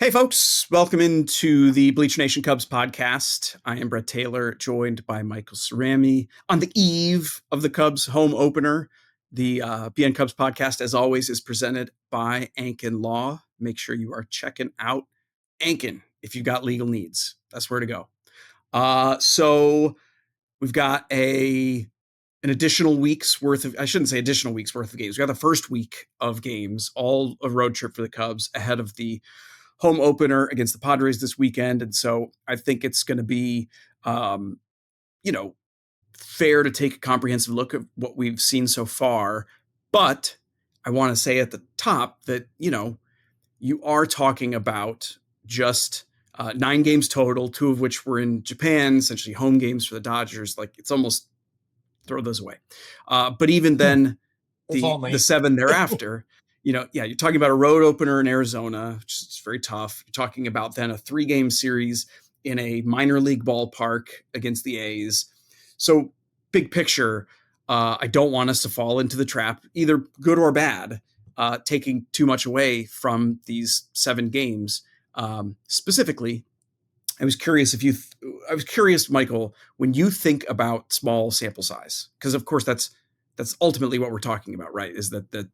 Hey, folks. Welcome into the Bleacher Nation Cubs Podcast. I am Brett Taylor, joined by Michael Cerami on the eve of the Cubs home opener. The BN Cubs Podcast, as always, is presented by Ankin Law. Make sure you are checking out Ankin if you've got legal needs. That's where to go. So we've got an additional week's worth of, I shouldn't say additional week's worth of games. We got the first week of games, all a road trip for the Cubs ahead of the home opener against the Padres this weekend. And so I think it's going to be, fair to take a comprehensive look at what we've seen so far. But I want to say at the top that, you are talking about just 9 games total, 2 of which were in Japan, essentially home games for the Dodgers. Like, it's almost throw those away. But even then, the 7 thereafter, you're talking about a road opener in Arizona, which is very tough. You're talking about then a 3-game series in a minor league ballpark against the A's. So big picture, I don't want us to fall into the trap, either good or bad, taking too much away from these 7 games. Specifically, I was curious, Michael, when you think about small sample size, because of course that's ultimately what we're talking about, right? Is that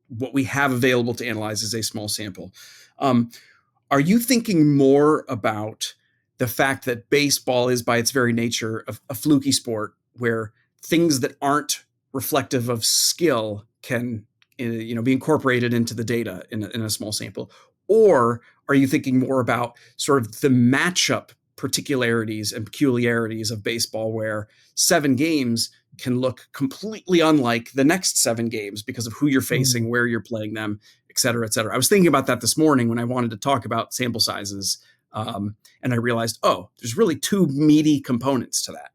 what we have available to analyze is a small sample. Are you thinking more about the fact that baseball is by its very nature a fluky sport where things that aren't reflective of skill can, be incorporated into the data in a small sample? Or are you thinking more about sort of the matchup particularities and peculiarities of baseball, where 7 games can look completely unlike the next 7 games because of who you're facing, where you're playing them, et cetera, et cetera? I was thinking about that this morning when I wanted to talk about sample sizes. And I realized, there's really 2 meaty components to that.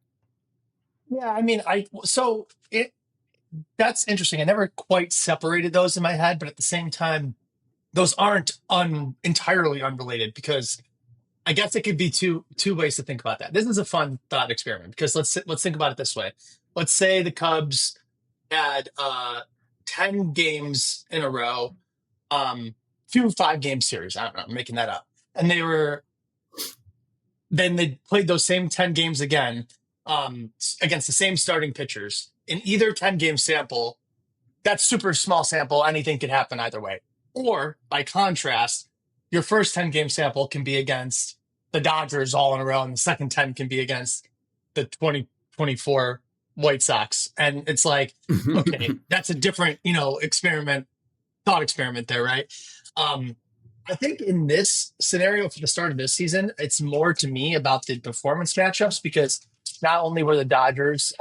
Yeah, I mean, that's interesting. I never quite separated those in my head, but at the same time, those aren't entirely unrelated, because I guess it could be two ways to think about that. This is a fun thought experiment, because let's think about it this way. Let's say the Cubs had 10 games in a row, 2 5-game series. I don't know, I'm making that up. And then they played those same 10 games again against the same starting pitchers. In either 10-game sample, that's super small sample. Anything could happen either way. Or, by contrast, your first 10-game sample can be against the Dodgers all in a row, and the second 10 can be against the 2024 White Sox. And it's like, okay, that's a different, thought experiment there, right? I think in this scenario for the start of this season, it's more to me about the performance matchups, because not only were the Dodgers,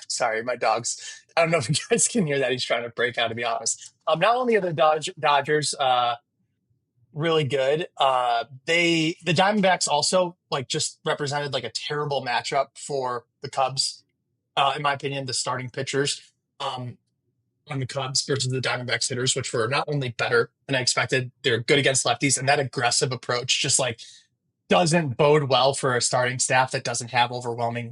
sorry, my dog's, I don't know if you guys can hear that. He's trying to break out, to be honest. Not only are the Dodgers really good, the Diamondbacks also just represented a terrible matchup for the Cubs. In my opinion, the starting pitchers on the Cubs versus the Diamondbacks hitters, which were not only better than I expected, they're good against lefties, and that aggressive approach just doesn't bode well for a starting staff that doesn't have overwhelming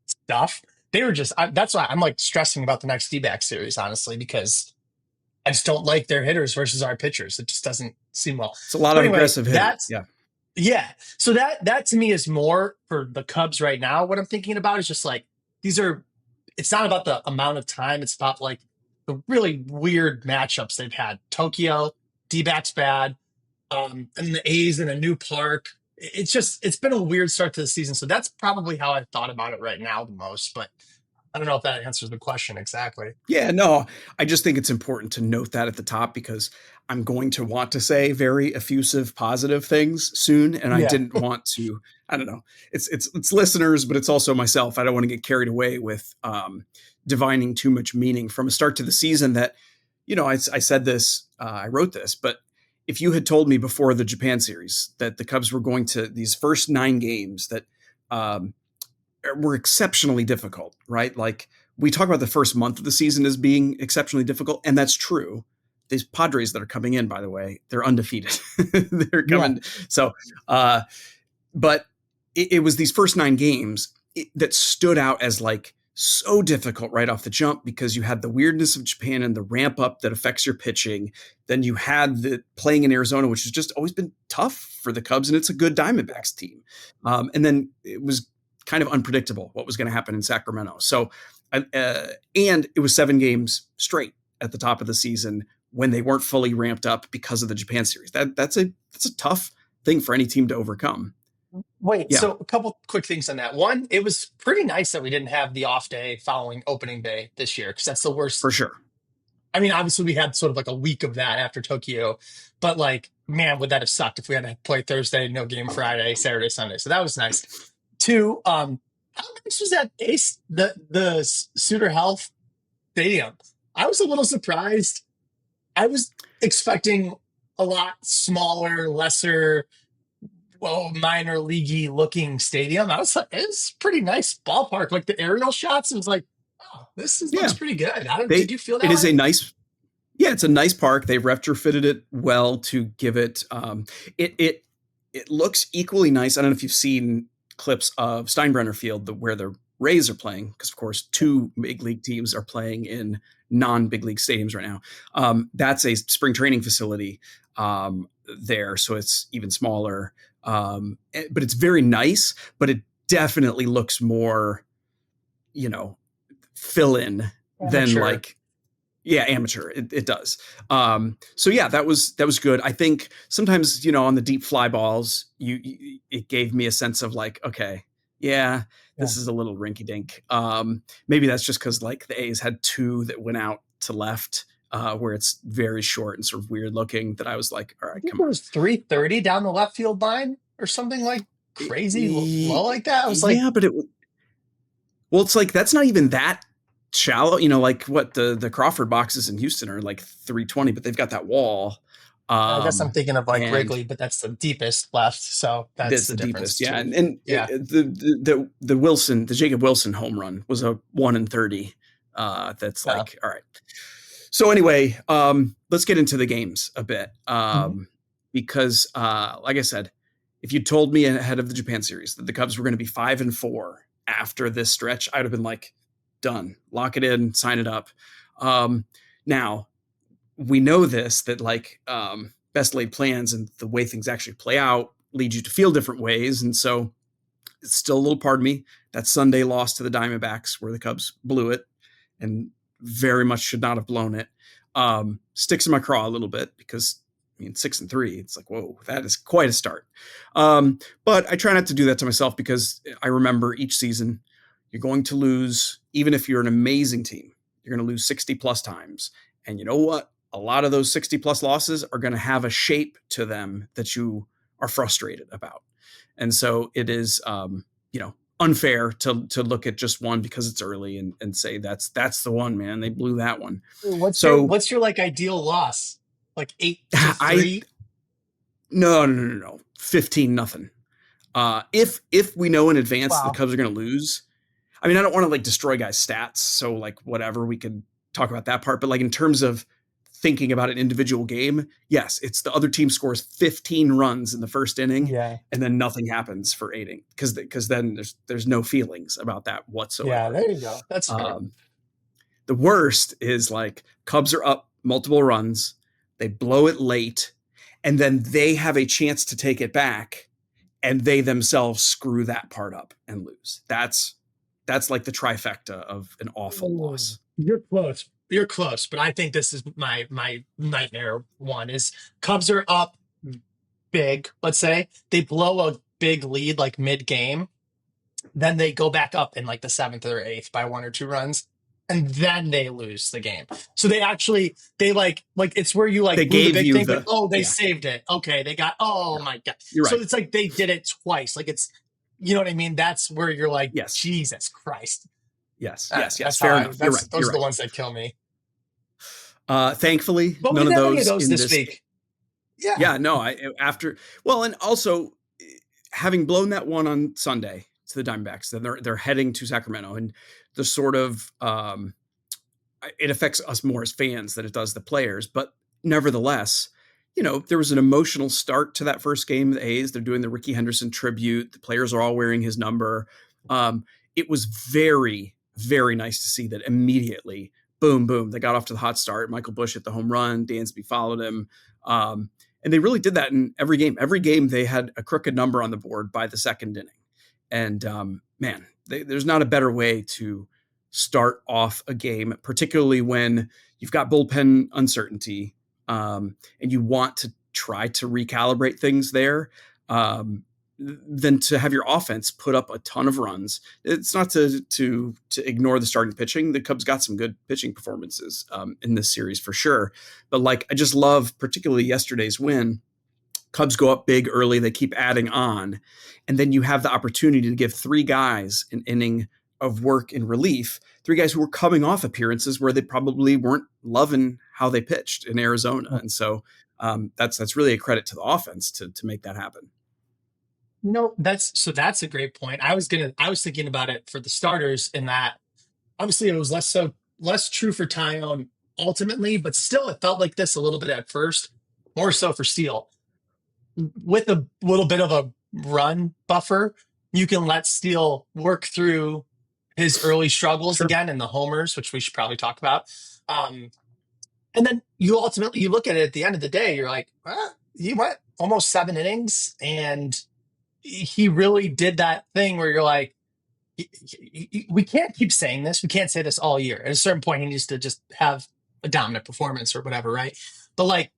stuff. They were that's why I'm stressing about the next D-back series, honestly, because I just don't like their hitters versus our pitchers. It just doesn't seem well. It's a lot of aggressive hitters. Yeah. So that to me is more for the Cubs right now. What I'm thinking about is just it's not about the amount of time. It's about the really weird matchups they've had. Tokyo, D-backs bad, and the A's in a new park. It's been a weird start to the season. So that's probably how I thought about it right now the most, but I don't know if that answers the question exactly. Yeah, no, I just think it's important to note that at the top, because I'm going to want to say very effusive, positive things soon. And I didn't want to, I don't know, it's listeners, but it's also myself. I don't want to get carried away with divining too much meaning from a start to the season that, I said this, I wrote this, but if you had told me before the Japan series that the Cubs were going to these first 9 games that were exceptionally difficult, right? We talk about the first month of the season as being exceptionally difficult, and that's true. These Padres that are coming in, by the way, they're undefeated. They're coming. Yeah. So, but it was these first 9 games that stood out as so difficult right off the jump because you had the weirdness of Japan and the ramp up that affects your pitching. Then you had the playing in Arizona, which has just always been tough for the Cubs, and it's a good Diamondbacks team. And then it was kind of unpredictable what was going to happen in Sacramento. So, and it was 7 games straight at the top of the season when they weren't fully ramped up because of the Japan series. That's a tough thing for any team to overcome. Wait, so a couple quick things on that. One, it was pretty nice that we didn't have the off day following opening day this year, because that's the worst. For sure. I mean, obviously we had sort of like a week of that after Tokyo, but like, man, would that have sucked if we had to play Thursday, no game Friday, Saturday, Sunday. So that was nice. 2, how much was that the Suter Health Stadium? I was a little surprised. I was expecting a lot smaller, lesser, minor leaguey looking stadium. I was like, it's pretty nice ballpark. Like the aerial shots, it was like, oh, looks pretty good. Did you feel that? It is a nice, it's a nice park. They retrofitted it well to give it, it looks equally nice. I don't know if you've seen clips of Steinbrenner Field where the Rays are playing, because of course 2 big league teams are playing in non-big league stadiums right now. That's a spring training facility there, so it's even smaller. But it's very nice, but it definitely looks more, fill in than like, amateur. It does. So yeah, that was good. I think sometimes, on the deep fly balls, it gave me a sense of like, okay, this is a little rinky dink. Maybe that's just because like the A's had 2 that went out to left, where it's very short and sort of weird looking, that I was like, all right, come on. It was 330 down the left field line or something like crazy low like that. I was like, but it's like, that's not even that shallow, like what the Crawford boxes in Houston are like 320, but they've got that wall. I guess I'm thinking of like Wrigley, but that's the deepest left. So that's the deepest. Yeah. And the Wilson, the Jacob Wilson home run was a 1 in 30. That's like, all right. So anyway, let's get into the games a bit. Because like I said, if you told me ahead of the Japan series that the Cubs were going to be 5-4 after this stretch, I'd have been like, done, lock it in, sign it up. Now we know that like best laid plans and the way things actually play out lead you to feel different ways. And so it's still a little part of me that Sunday loss to the Diamondbacks where the Cubs blew it and very much should not have blown it. Sticks in my craw a little bit because 6-3, it's like, whoa, that is quite a start. But I try not to do that to myself because I remember each season you're going to lose, even if you're an amazing team, you're going to lose 60 plus times. And you know what? A lot of those 60 plus losses are going to have a shape to them that you are frustrated about. And so it is, unfair to look at just one because it's early and say that's the one, man. They blew that one. What's your like ideal loss? Like 8-3? No. 15-0. If we know in advance the Cubs are going to lose, I mean, I don't want to like destroy guys' stats. So like whatever, we could talk about that part. But like in terms of thinking about an individual game, yes, it's the other team scores 15 runs in the first inning, and then nothing happens for 8 innings because then there's no feelings about that whatsoever. Yeah, there you go. That's fair. The worst is like Cubs are up multiple runs, they blow it late, and then they have a chance to take it back, and they themselves screw that part up and lose. That's like the trifecta of an awful loss. You're close, but I think this is my nightmare one is Cubs are up big. Let's say they blow a big lead like mid game. Then they go back up in like the 7th or 8th by 1 or 2 runs. And then they lose the game. So they like it's where you like they gave the big you thing, they saved it. Okay, they got my God. You're right. So it's like they did it twice. Like it's, you know what I mean? That's where you're like, yes. Jesus Christ. Yes. Fair enough. You're right. Those are the ones that kill me. Thankfully, none of those this week. Yeah. No. And also having blown that one on Sunday to the Diamondbacks, then they're heading to Sacramento, and the sort of it affects us more as fans than it does the players. But nevertheless, there was an emotional start to that first game. The A's, they're doing the Ricky Henderson tribute. The players are all wearing his number. It was very very nice to see that immediately, boom, boom, they got off to the hot start. Michael Busch hit the home run. Dansby followed him. And they really did that in every game. Every game they had a crooked number on the board by the second inning. And man, there's not a better way to start off a game, particularly when you've got bullpen uncertainty and you want to try to recalibrate things there, than to have your offense put up a ton of runs. It's not to ignore the starting pitching. The Cubs got some good pitching performances in this series for sure. But like, I just love particularly yesterday's win. Cubs go up big early. They keep adding on. And then you have the opportunity to give three guys an inning of work in relief, three guys who were coming off appearances where they probably weren't loving how they pitched in Arizona. And so that's really a credit to the offense to make that happen. That's a great point. I was thinking about it for the starters in that obviously it was less true for Tyone ultimately, but still it felt like this a little bit at first, more so for Steele. With a little bit of a run buffer, you can let Steele work through his early struggles again in the homers, which we should probably talk about. And then you look at it at the end of the day, you're like, he went almost 7 innings and he really did that thing where you're like, we can't keep saying this. We can't say this all year. At a certain point, he needs to just have a dominant performance or whatever, right? But like,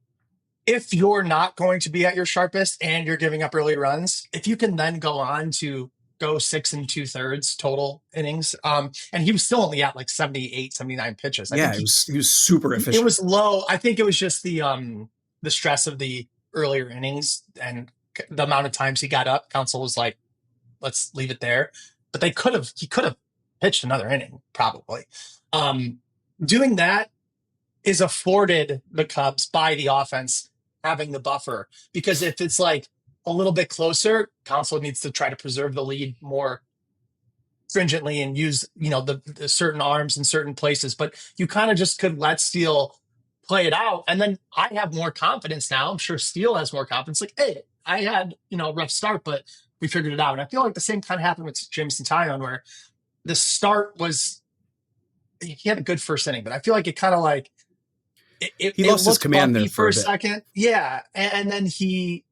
if you're not going to be at your sharpest and you're giving up early runs, if you can then go on to go 6 2/3 total innings, and he was still only at like 78, 79 pitches. I think he was super efficient. It was low. I think it was just the stress of the earlier innings and the amount of times he got up. Counsel was like, let's leave it there. But he could have pitched another inning probably. Doing that is afforded the Cubs by the offense having the buffer, because if it's like a little bit closer, Counsel needs to try to preserve the lead more stringently and use, the certain arms in certain places. But you kind of just could let Steele play it out. And then I have more confidence now. I'm sure Steele has more confidence. Like, hey, I had, a rough start, but we figured it out. And I feel like the same kind of happened with Jameson Taillon, where the start was, he had a good first inning, but I feel like it kind of like, he lost his command there for a second. Yeah. And then he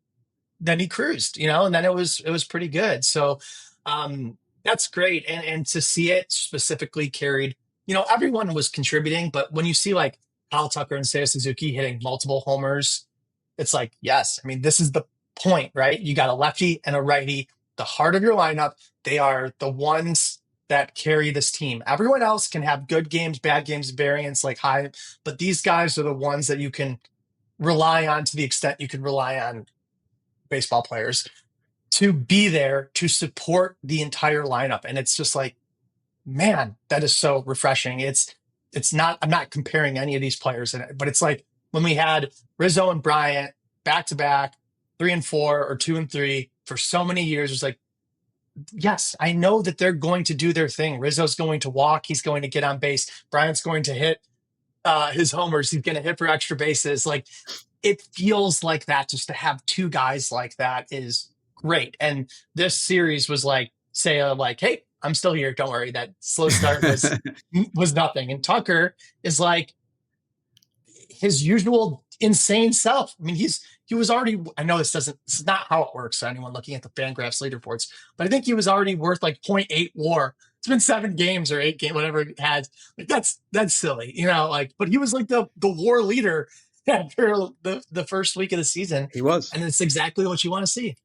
cruised, and then it was pretty good. So that's great. And to see it specifically carried, everyone was contributing, but when you see like Kyle Tucker and Seiya Suzuki hitting multiple homers, it's like, yes, I mean, this is the point, right? You got a lefty and a righty, the heart of your lineup. They are the ones that carry this team. Everyone else can have good games, bad games, variance, like high, but these guys are the ones that you can rely on to the extent you can rely on baseball players to be there to support the entire lineup. And it's just like, man, that is so refreshing. It's not, I'm not comparing any of these players in it, but it's like when we had Rizzo and Bryant back to back, 3 and 4 or 2 and 3 for so many years, it's like, yes, I know that they're going to do their thing. Rizzo's going to walk. He's going to get on base. Bryant's going to hit his homers. He's going to hit for extra bases. Like, it feels like that. Just to have two guys like that is great. And this series was like, like, hey, I'm still here. Don't worry. That slow start was nothing. And Tucker is like his usual insane self. I mean, he was already, I know this is not how it works for anyone looking at the Fangraphs leaderboards, but I think he was already worth like 0.8 WAR. It's been 7 games or 8 games, whatever it had. Like, that's silly, but he was like the WAR leader after the first week of the season. He was. And it's exactly what you want to see.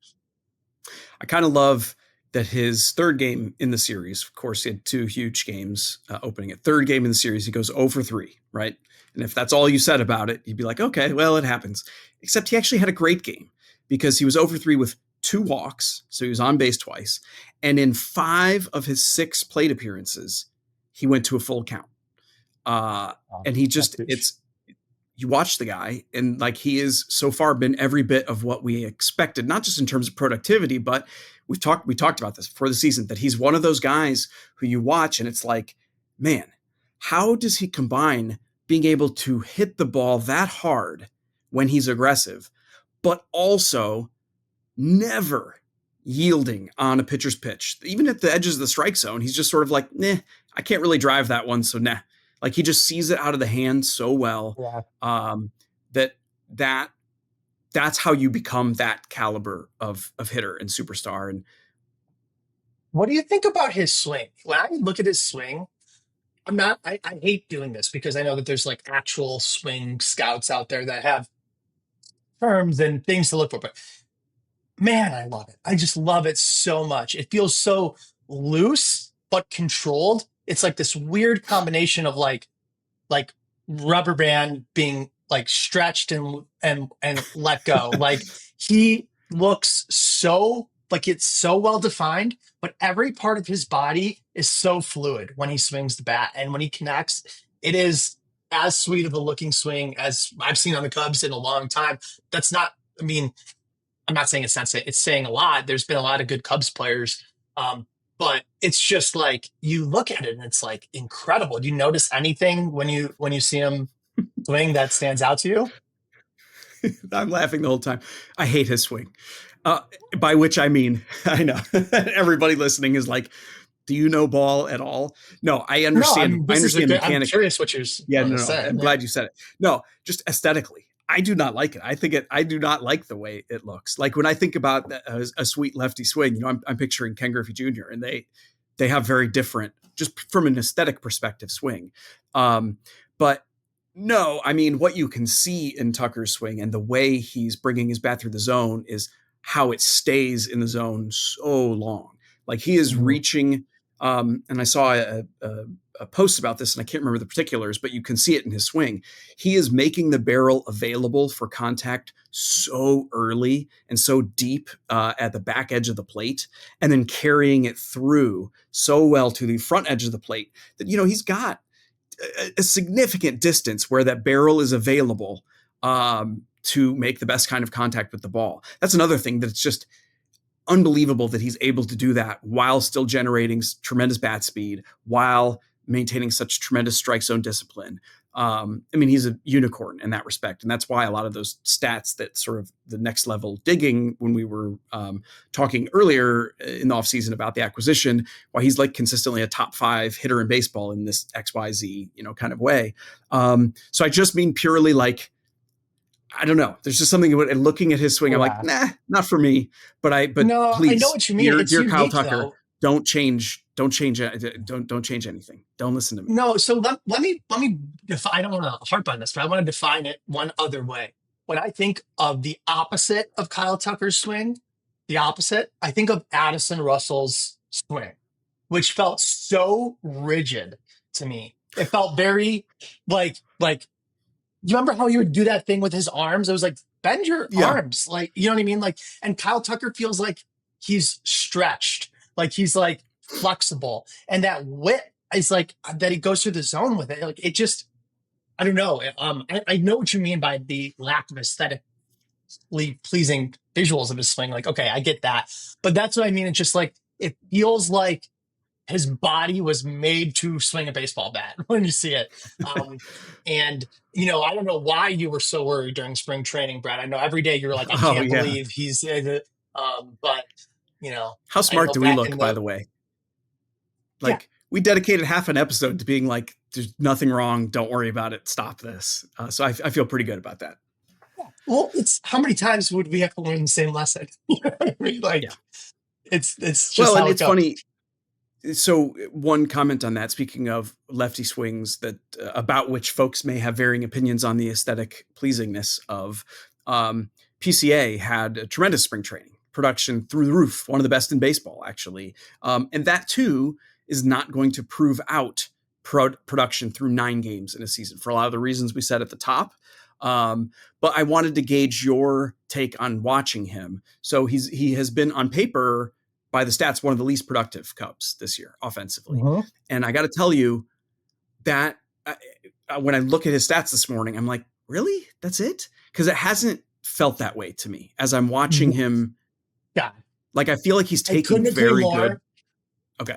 I kind of love that his third game in the series, of course, he had 2 huge games opening it. Third game in the series, he goes 0 for 3, right? And if that's all you said about it, you'd be like, okay, well, it happens. Except he actually had a great game because he was 0 for 3 with 2 walks. So he was on base twice. And in 5 of his 6 plate appearances, he went to a full count. And he just, you watch the guy and like he is so far been every bit of what we expected, not just in terms of productivity, but we talked about this before the season, that he's one of those guys who you watch and it's like, man, how does he combine being able to hit the ball that hard when he's aggressive, but also never yielding on a pitcher's pitch? Even at the edges of the strike zone, he's just sort of like, nah, I can't really drive that one. So nah, like he just sees it out of the hand so well. Yeah. That's how you become that caliber of hitter and superstar. And What do you think about his swing? When I look at his swing, I hate doing this because I know that there's like actual swing scouts out there that have terms and things to look for. But man, I love it. I just love it so much. It feels so loose but controlled. It's like this weird combination of like rubber band being like stretched and let go. Like he looks so like it's so well defined, but every part of his body is so fluid when he swings the bat. And when he connects, it is as sweet of a looking swing as I've seen on the Cubs in a long time. That's not, I mean, I'm not saying it's not saying it's saying a lot. There's been a lot of good Cubs players. But it's just like you look at it and it's like incredible. Do you notice anything when you see him swing that stands out to you? I'm laughing the whole time. I hate his swing. By which I mean, I know everybody listening is like, do you know ball at all? No, I understand. I understand mechanics. I'm curious what you're saying. I'm glad you said it. No, just aesthetically. I do not like it. I do not like the way it looks. Like when I think about a sweet lefty swing, you know, I'm picturing Ken Griffey Jr. and they have very different, just from an aesthetic perspective, swing. But no, I mean, what you can see in Tucker's swing and the way he's bringing his bat through the zone is how it stays in the zone so long. Like he is reaching, and I saw a post about this, and I can't remember the particulars, but you can see it in his swing. He is making the barrel available for contact so early and so deep at the back edge of the plate, and then carrying it through so well to the front edge of the plate that, you know, he's got a significant distance where that barrel is available to make the best kind of contact with the ball. That's another thing that's just unbelievable that he's able to do that while still generating tremendous bat speed, while maintaining such tremendous strike zone discipline. I mean, he's a unicorn in that respect. And that's why a lot of those stats that sort of the next level digging when we were talking earlier in the offseason about the acquisition, why he's like consistently a top 5 hitter in baseball in this XYZ, you know, kind of way. So I just mean purely like, I don't know. There's just something about looking at his swing. I'm like, nah, not for me. But no, please, I know what you mean. Dear Kyle Tucker, though. Don't change anything. Don't listen to me. No. So let me I don't want to harp on this, but I want to define it one other way. When I think of the opposite of Kyle Tucker's swing, I think of Addison Russell's swing, which felt so rigid to me. It felt very like, you remember how he would do that thing with his arms? It was like, bend your arms. Like, you know what I mean? Like, and Kyle Tucker feels like he's stretched, like he's like flexible. And that width is like, that he goes through the zone with it. Like, it just, I don't know. I know what you mean by the lack of aesthetically pleasing visuals of his swing. Like, okay, I get that. But that's what I mean. It's just like, it feels like his body was made to swing a baseball bat when you see it. And, you know, I don't know why you were so worried during spring training, Brad. I know every day you're like, I can't believe he's, but, you know. How smart do we look, by the way? Like, we dedicated half an episode to being like, there's nothing wrong. Don't worry about it. Stop this. So I feel pretty good about that. Yeah. Well, it's how many times would we have to learn the same lesson? You know what I mean? Like, it's just well, how and it it's goes. funny. So one comment on that, speaking of lefty swings that about which folks may have varying opinions on the aesthetic pleasingness of, PCA had a tremendous spring training production through the roof, one of the best in baseball, actually. And that too is not going to prove out production through 9 games in a season for a lot of the reasons we said at the top. But I wanted to gauge your take on watching him. So he has been on paper, by the stats, one of the least productive Cubs this year offensively. And I got to tell you that when I look at his stats this morning, I'm like, really? That's it? Because it hasn't felt that way to me as I'm watching him. Yeah. Like, I feel like he's taking very good. Okay.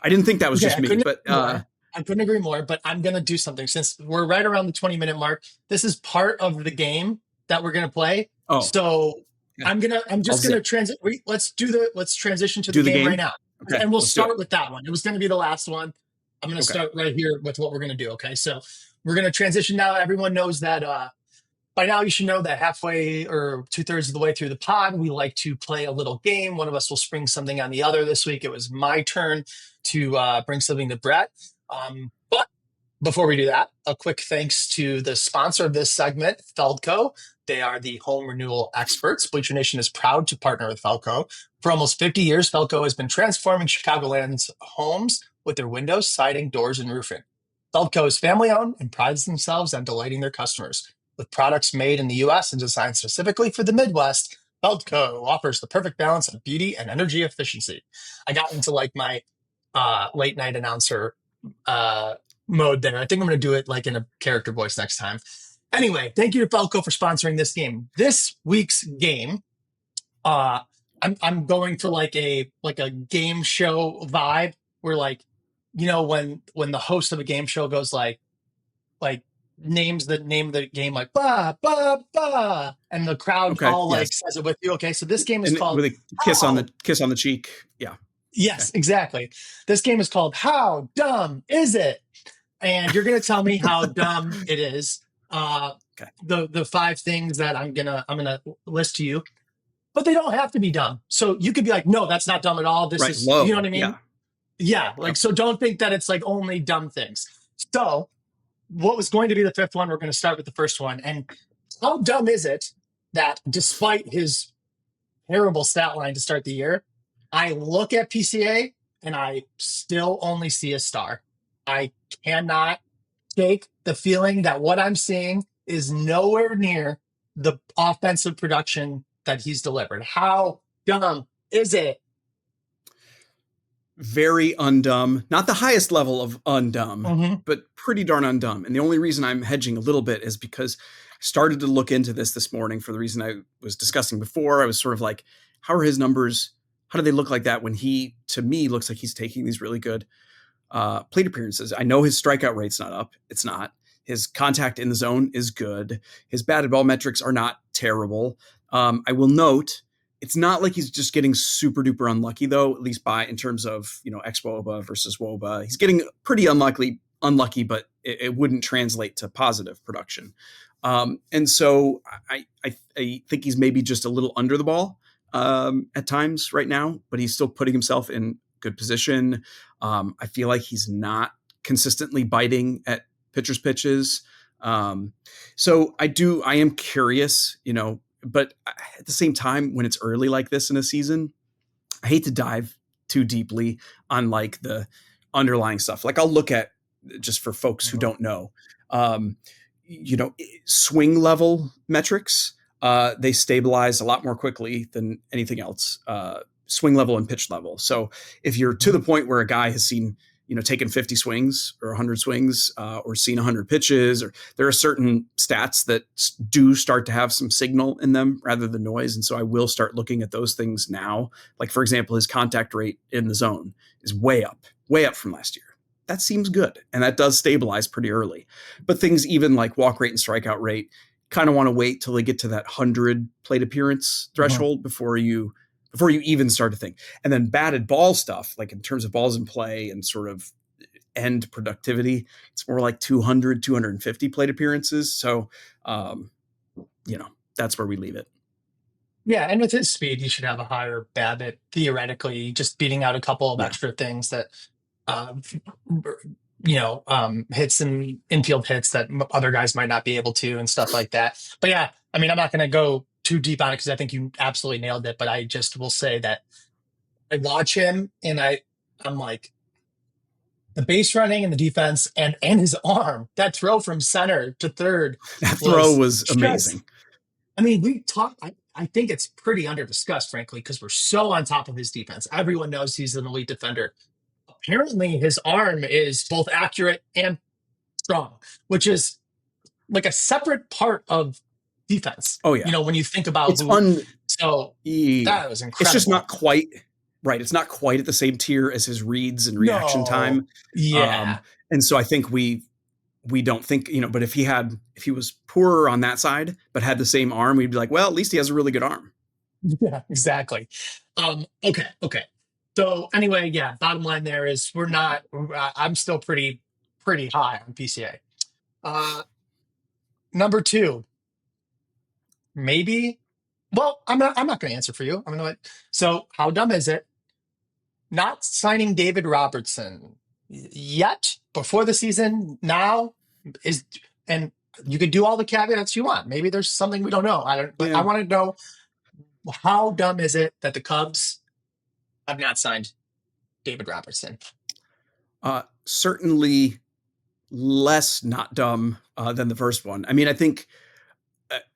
I didn't think that was just me, but I couldn't agree more, but I'm going to do something since we're right around the 20-minute mark. This is part of the game that we're going to play. Oh, so I'm just going to transit. Let's transition to the game right now. Okay, and we'll start with that one. It was going to be the last one. I'm going to Okay. start right here with what we're going to do. Okay. So we're going to transition now. Everyone knows that by now you should know that halfway or 2/3 of the way through the pod, we like to play a little game. One of us will spring something on the other. This week, it was my turn to bring something to Brett. But before we do that, a quick thanks to the sponsor of this segment, Feldco. They are the home renewal experts. Bleacher Nation is proud to partner with Feldco. For almost 50 years, Feldco has been transforming Chicagoland's homes with their windows, siding, doors, and roofing. Feldco is family-owned and prides themselves on delighting their customers. With products made in the U.S. and designed specifically for the Midwest, Feldco offers the perfect balance of beauty and energy efficiency. I got into like my late night announcer mode there. I think I'm going to do it like in a character voice next time. Anyway, thank you to Felco for sponsoring this game. This week's game, I'm going for like a game show vibe where like, you know, when the host of a game show goes like names the name of the game like ba ba ba, and the crowd Okay. all Yes. like says it with you. Okay, so this game is And called with a kiss on the cheek. Yeah. Yes, exactly. This game is called How Dumb Is It? And you're gonna tell me how dumb it is. Okay. The 5 things that I'm gonna list to you, but they don't have to be dumb. So you could be like, no, that's not dumb at all. This Right. is, Low. you know what I mean? Yeah. Yeah. Like, Yep. so don't think that it's like only dumb things. So what was going to be the 5th one, we're going to start with the first one. And how dumb is it that despite his terrible stat line to start the year, I look at PCA and I still only see a star. I cannot take the feeling that what I'm seeing is nowhere near the offensive production that he's delivered. How dumb is it? Very undumb. Not the highest level of undumb, but pretty darn undumb. And the only reason I'm hedging a little bit is because I started to look into this morning for the reason I was discussing before. I was sort of like, how are his numbers? How do they look like that when he, to me, looks like he's taking these really good plate appearances? I know his strikeout rate's not up. It's not. His contact in the zone is good. His batted ball metrics are not terrible. I will note, it's not like he's just getting super duper unlucky, though, at least in terms of, ex-WOBA versus WOBA. He's getting pretty unlucky, but it wouldn't translate to positive production. And so I think he's maybe just a little under the ball at times right now, but he's still putting himself in good position. I feel like he's not consistently biting at pitchers' pitches. So I am curious, but at the same time, when it's early like this in a season, I hate to dive too deeply on like the underlying stuff. Like I'll look at, just for folks who don't know, swing level metrics. They stabilize a lot more quickly than anything else. Swing level and pitch level. So if you're to the point where a guy has seen, taken 50 swings or 100 swings or seen 100 pitches, or there are certain stats that do start to have some signal in them rather than noise. And so I will start looking at those things now. Like, for example, his contact rate in the zone is way up from last year. That seems good. And that does stabilize pretty early. But things even like walk rate and strikeout rate kind of want to wait till they get to that 100 plate appearance threshold before you even start to think. And then batted ball stuff, like in terms of balls in play and sort of end productivity, it's more like 200, 250 plate appearances. So, that's where we leave it. Yeah, and with his speed, he should have a higher BABIP, theoretically, just beating out a couple of extra things that, hits and infield hits that other guys might not be able to and stuff like that. But yeah, I mean, I'm not going to go too deep on it because I think you absolutely nailed it. But I just will say that I watch him and I'm like, the base running and the defense and his arm, that throw from center to third. That throw was amazing. I mean, I think it's pretty under discussed, frankly, because we're so on top of his defense. Everyone knows he's an elite defender. Apparently, his arm is both accurate and strong, which is like a separate part of defense. Oh, yeah. When you think about that was incredible. It's just not quite right. It's not quite at the same tier as his reads and reaction time. Yeah. And so I think we don't think, but if he was poorer on that side, but had the same arm, we'd be like, well, at least he has a really good arm. Yeah, exactly. Okay. So anyway, yeah, bottom line there is I'm still pretty high on PCA. Number two, maybe. Well, I'm not going to answer for you. I'm going to. So how dumb is it not signing David Robertson yet before the season now is, and you could do all the caveats you want. Maybe there's something we don't know. I don't, but Yeah. I want to know, how dumb is it that the Cubs have not signed David Robertson? Certainly less not dumb than the first one. I mean, I think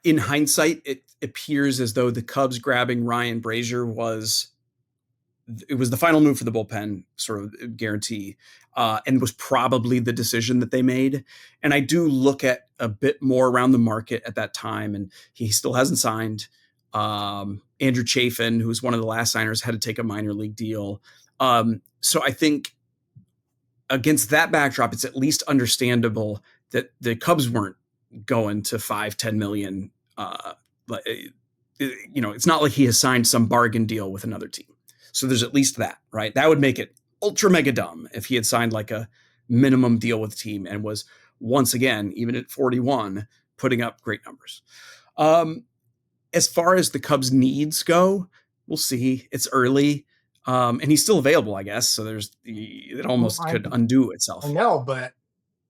in hindsight, it appears as though the Cubs grabbing Ryan Brazier was the final move for the bullpen, sort of guarantee, and was probably the decision that they made. And I do look at a bit more around the market at that time, and he still hasn't signed. Andrew Chafin, who was one of the last signers, had to take a minor league deal. So I think against that backdrop, it's at least understandable that the Cubs weren't going to 5-10 million. It's not like he has signed some bargain deal with another team. So there's at least that, right? That would make it ultra mega dumb if he had signed like a minimum deal with the team and was once again, even at 41, putting up great numbers. As far as the Cubs' needs go, we'll see. It's early. And he's still available, I guess. So it almost could undo itself. I know, but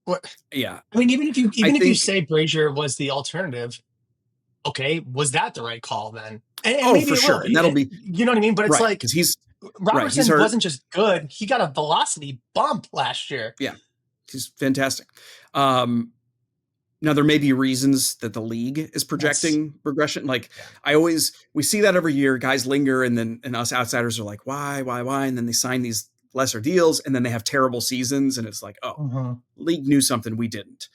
what? Yeah. I mean, even if you say Brazier was the alternative, okay, was that the right call then? And for sure. And that'll be, you know what I mean? But it's like, because Robertson wasn't just good. He got a velocity bump last year. Yeah. He's fantastic. Now there may be reasons that the league is projecting regression. Like we see that every year, guys linger and us outsiders are like, why? And then they sign these lesser deals and then they have terrible seasons. And it's like, league knew something we didn't.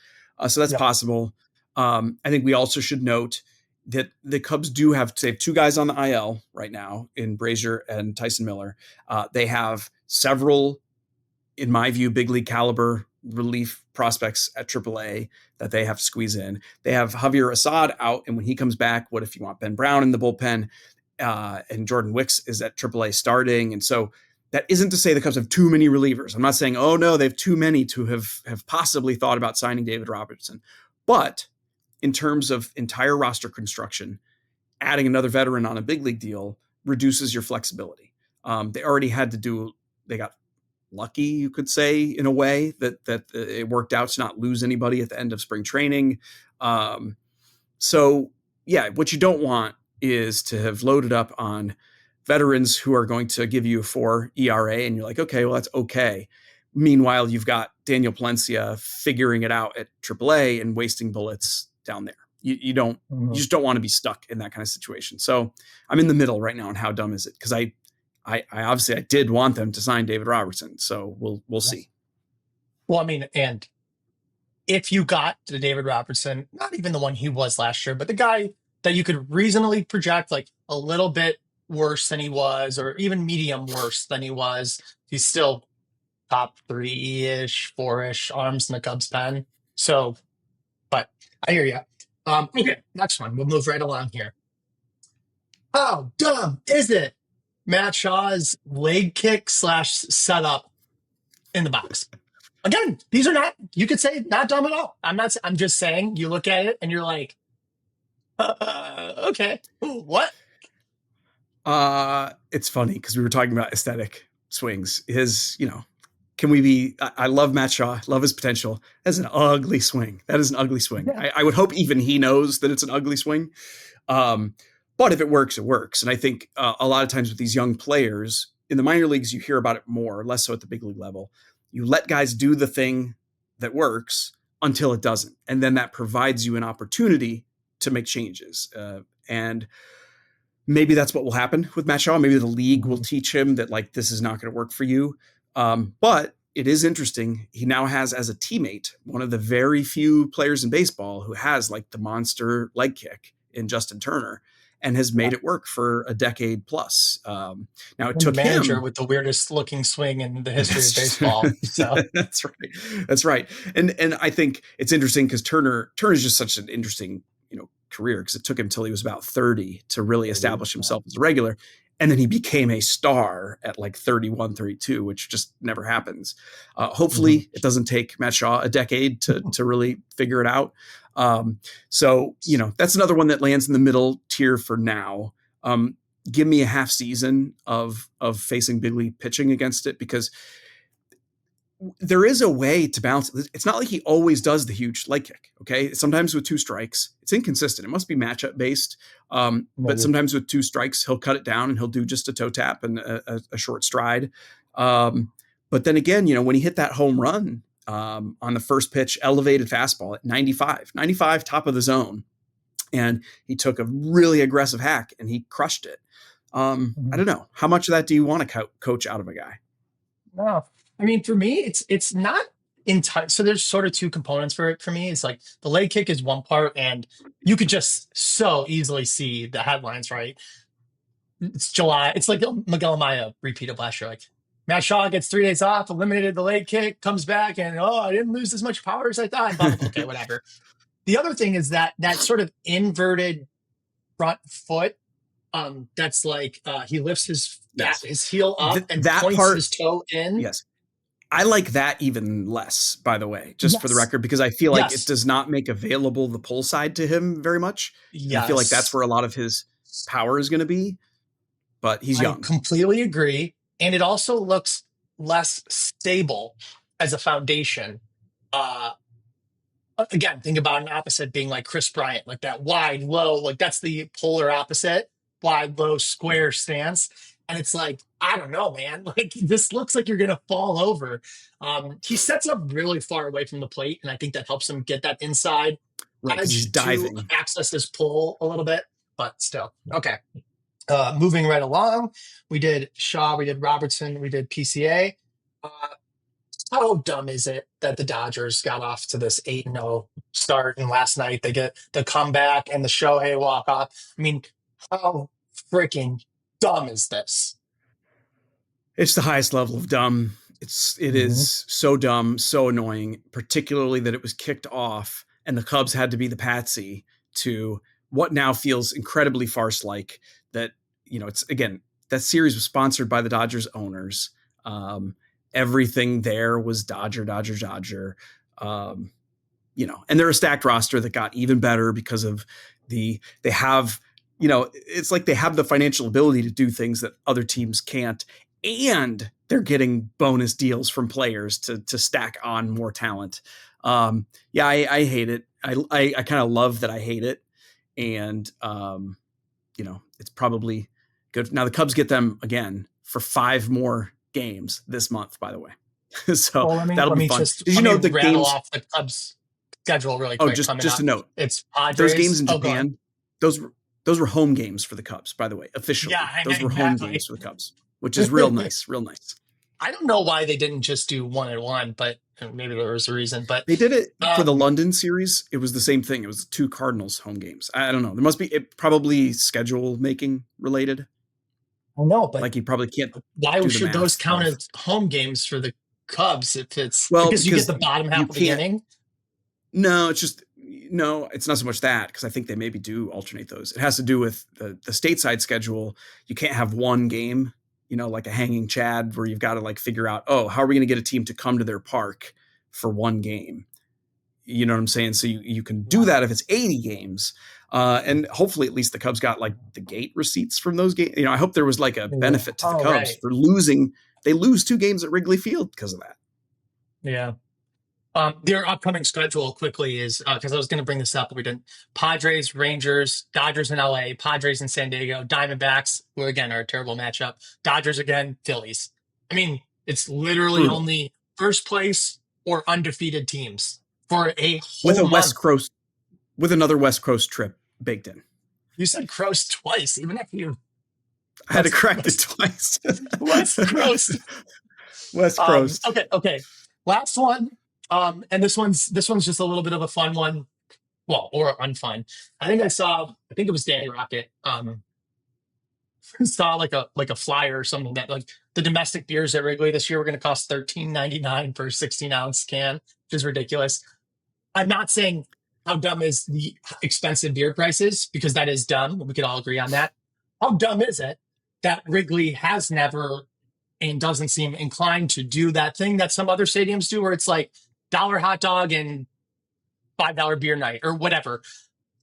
So that's possible. I think we also should note that the Cubs they have two guys on the IL right now in Brazier and Tyson Miller. They have several, in my view, big league caliber relief prospects at AAA that they have to squeeze in. They have Javier Assad out, and when he comes back, what if you want Ben Brown in the bullpen? And Jordan Wicks is at AAA starting. And so that isn't to say the Cubs have too many relievers. I'm not saying, oh no, they have too many to have possibly thought about signing David Robertson. But in terms of entire roster construction, adding another veteran on a big league deal reduces your flexibility. They already they got lucky, you could say, in a way that it worked out to not lose anybody at the end of spring training. So yeah, what you don't want is to have loaded up on veterans who are going to give you a 4 ERA and you're like, okay, well, that's okay. Meanwhile, you've got Daniel Palencia figuring it out at AAA and wasting bullets down there. You just don't want to be stuck in that kind of situation. So I'm in the middle right now on how dumb is it? Because I obviously I did want them to sign David Robertson. So we'll see. Well, I mean, and if you got the David Robertson, not even the one he was last year, but the guy that you could reasonably project like a little bit worse than he was, or even medium worse than he was, he's still top 3-ish, 4-ish arms in the Cubs pen. So, but I hear you. Okay, next one. We'll move right along here. How dumb is it? Matt Shaw's leg kick / setup in the box. Again, these are not, you could say not dumb at all. I'm just saying you look at it and you're like, okay, what? It's funny because we were talking about aesthetic swings. Can we be, I love Matt Shaw, love his potential. That's an ugly swing. That is an ugly swing. Yeah. I would hope even he knows that it's an ugly swing. But if it works, it works. And I think a lot of times with these young players in the minor leagues, you hear about it more, less so at the big league level. You let guys do the thing that works until it doesn't. And then that provides you an opportunity to make changes. And maybe that's what will happen with Matt Shaw. Maybe the league will teach him that like, this is not going to work for you. But it is interesting. He now has as a teammate, one of the very few players in baseball who has like the monster leg kick in Justin Turner and has made it work for a decade plus. Now it took the manager with the weirdest looking swing in the history of baseball. So That's right. And I think it's interesting because Turner is just such an interesting, career because it took him till he was about 30 to really establish himself as a regular. And then he became a star at like 31, 32, which just never happens. Hopefully it doesn't take Matt Shaw a decade to really figure it out. So, that's another one that lands in the middle tier for now. Give me a half season of facing big league pitching against it, because there is a way to balance it. It's not like he always does the huge leg kick. Okay. Sometimes with 2 strikes, it's inconsistent. It must be matchup based. But sometimes with 2 strikes, he'll cut it down and he'll do just a toe tap and a short stride. But then again, when he hit that home run on the first pitch, elevated fastball at 95, top of the zone, and he took a really aggressive hack and he crushed it. I don't know. How much of that do you want to coach out of a guy? No. I mean, for me, it's not entire. So there's sort of 2 components for it. For me, it's like the leg kick is one part, and you could just so easily see the headlines, right? It's July. It's like Miguel Amaya repeat of last year. Like Matt Shaw gets 3 days off, eliminated the leg kick, comes back, and I didn't lose as much power as I thought. Okay, whatever. The other thing is that sort of inverted front foot. That's like he lifts his heel up and points his toe in. Yes. I like that even less, by the way, just for the record, because I feel like it does not make available the pull side to him very much. I feel like that's where a lot of his power is going to be, but he's young. I completely agree. And it also looks less stable as a foundation. Again, think about an opposite being like Chris Bryant, like that wide, low, like that's the polar opposite, wide, low, square stance. And it's like, I don't know, man. Like, this looks like you're going to fall over. He sets up really far away from the plate, and I think that helps him get that inside edge he's diving to access his pull a little bit. But still, okay. Moving right along, we did Shaw, we did Robertson, we did PCA. How dumb is it that the Dodgers got off to this 8-0 start, and last night they get the comeback and the Shohei walk-off? I mean, how freaking dumb is this? It's the highest level of dumb. It is so dumb, so annoying, particularly that it was kicked off and the Cubs had to be the patsy to what now feels incredibly farce-like. That, it's, again, that series was sponsored by the Dodgers owners. Everything there was Dodger. And they're a stacked roster that got even better because of they have, it's like they have the financial ability to do things that other teams can't. And they're getting bonus deals from players to stack on more talent. I hate it. I kind of love that I hate it. And, it's probably good. Now the Cubs get them again for 5 more games this month, by the way. So that'll be fun. Did you know the games off the Cubs schedule really quick? Just a note. It's Padres. Those games in Japan, those were home games for the Cubs, by the way, officially. Those were home games for the Cubs, which is real nice, real nice. I don't know why they didn't just do 1-1, but maybe there was a reason. But they did it for the London series. It was the same thing. It was 2 Cardinals home games. I don't know. There must be probably schedule making related. I know, but like you probably can't. Why should those count as home games for the Cubs if it's because you get the bottom half of the inning? No, it's not so much that, because I think they maybe do alternate those. It has to do with the stateside schedule. You can't have one game, like a hanging chad where you've got to like figure out, how are we going to get a team to come to their park for one game? You know what I'm saying? So you can do that if it's 80 games. And hopefully at least the Cubs got like the gate receipts from those games. I hope there was like a benefit to the Cubs for losing. They lose 2 games at Wrigley Field because of that. Yeah. Their upcoming schedule quickly is, because I was going to bring this up, but we didn't. Padres, Rangers, Dodgers in LA, Padres in San Diego, Diamondbacks, who again are a terrible matchup. Dodgers again, Phillies. I mean, it's literally only first place or undefeated teams for a whole month. With another West Coast trip baked in. You said Coast twice, even if you. I had to correct it twice. West Coast. West Coast. Okay. Last one. And this one's just a little bit of a fun one. Well, or unfun. I think it was Danny Rocket. Saw like a flyer or something that like the domestic beers at Wrigley this year were going to cost $13.99 per 16-ounce can, which is ridiculous. I'm not saying how dumb is the expensive beer prices, because that is dumb. We could all agree on that. How dumb is it that Wrigley has never and doesn't seem inclined to do that thing that some other stadiums do, where it's like dollar hot dog and $5 beer night or whatever.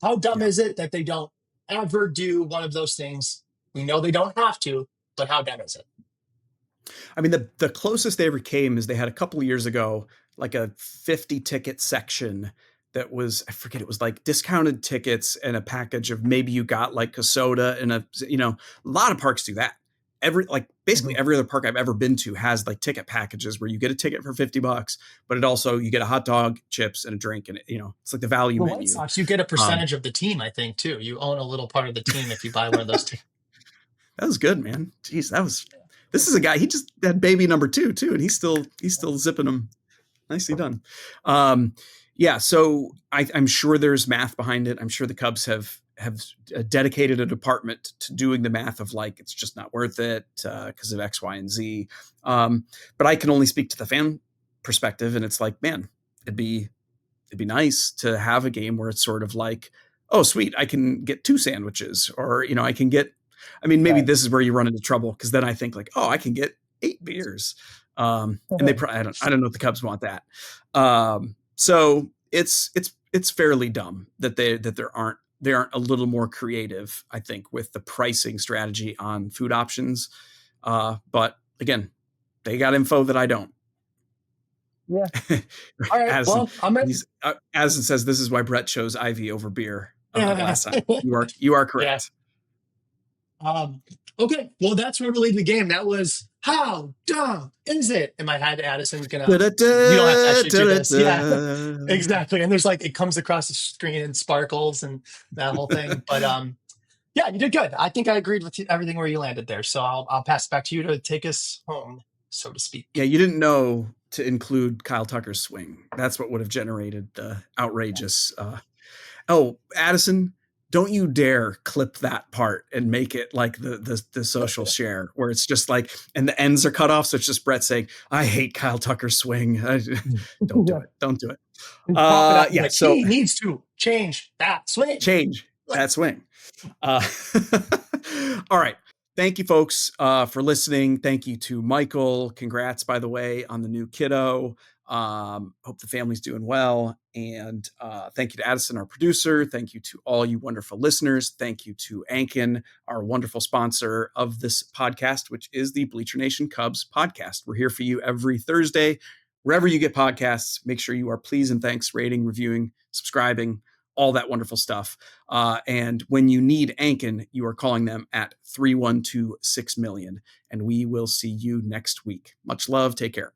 How dumb Yeah. is it that they don't ever do one of those things? We know they don't have to, but how dumb is it? I mean, the closest they ever came is they had a couple of years ago, like a 50 ticket section that was, I forget, it was like discounted tickets and a package of maybe you got like a soda and a lot of parks do that. Basically every other park I've ever been to has like ticket packages where you get a ticket for $50, but it also, you get a hot dog, chips, and a drink. And it's like the value Well, menu. White Sox, you get a percentage of the team, I think, too. You own a little part of the team if you buy one of those tickets. That was good, man. Jeez, this is a guy, he just had baby number 2 too. And he's still zipping them. Nicely done. So I'm sure there's math behind it. I'm sure the Cubs have dedicated a department to doing the math of like, it's just not worth it because of X, Y, and Z. But I can only speak to the fan perspective. And it's like, man, it'd be nice to have a game where it's sort of like, oh, sweet, I can get 2 sandwiches, or, I can get, maybe this is where you run into trouble. Cause then I think like, oh, I can get 8 beers. And they probably, I don't know if the Cubs want that. So it's fairly dumb that they aren't a little more creative, I think, with the pricing strategy on food options. But again, they got info that I don't. Yeah. All right. Addison, Well, I'm in. Addison says this is why Brett chose Ivy over beer last time. You are correct. Yeah. Okay. Well, that's where we lead the game. That was how dumb is it? And my head, Addison's gonna. You don't have to actually do this. Yeah, exactly. And there's like it comes across the screen and sparkles and that whole thing. But yeah, you did good. I think I agreed with everything where you landed there. So I'll pass it back to you to take us home, so to speak. Yeah, you didn't know to include Kyle Tucker's swing. That's what would have generated the outrageous. Addison, don't you dare clip that part and make it like the social share where it's just like, and the ends are cut off. So it's just Brett saying, I hate Kyle Tucker's swing. Don't do it. Don't do it. So he needs to change that swing. All right. Thank you, folks, for listening. Thank you to Michael. Congrats, by the way, on the new kiddo. Hope the family's doing well. And thank you to Addison, our producer. Thank you to all you wonderful listeners. Thank you to Ankin, our wonderful sponsor of this podcast, which is the Bleacher Nation Cubs Podcast. We're here for you every Thursday. Wherever you get podcasts, make sure you are please and thanks rating, reviewing, subscribing, all that wonderful stuff. And when you need Ankin, you are calling them at 312-6 million. And we will see you next week. Much love. Take care.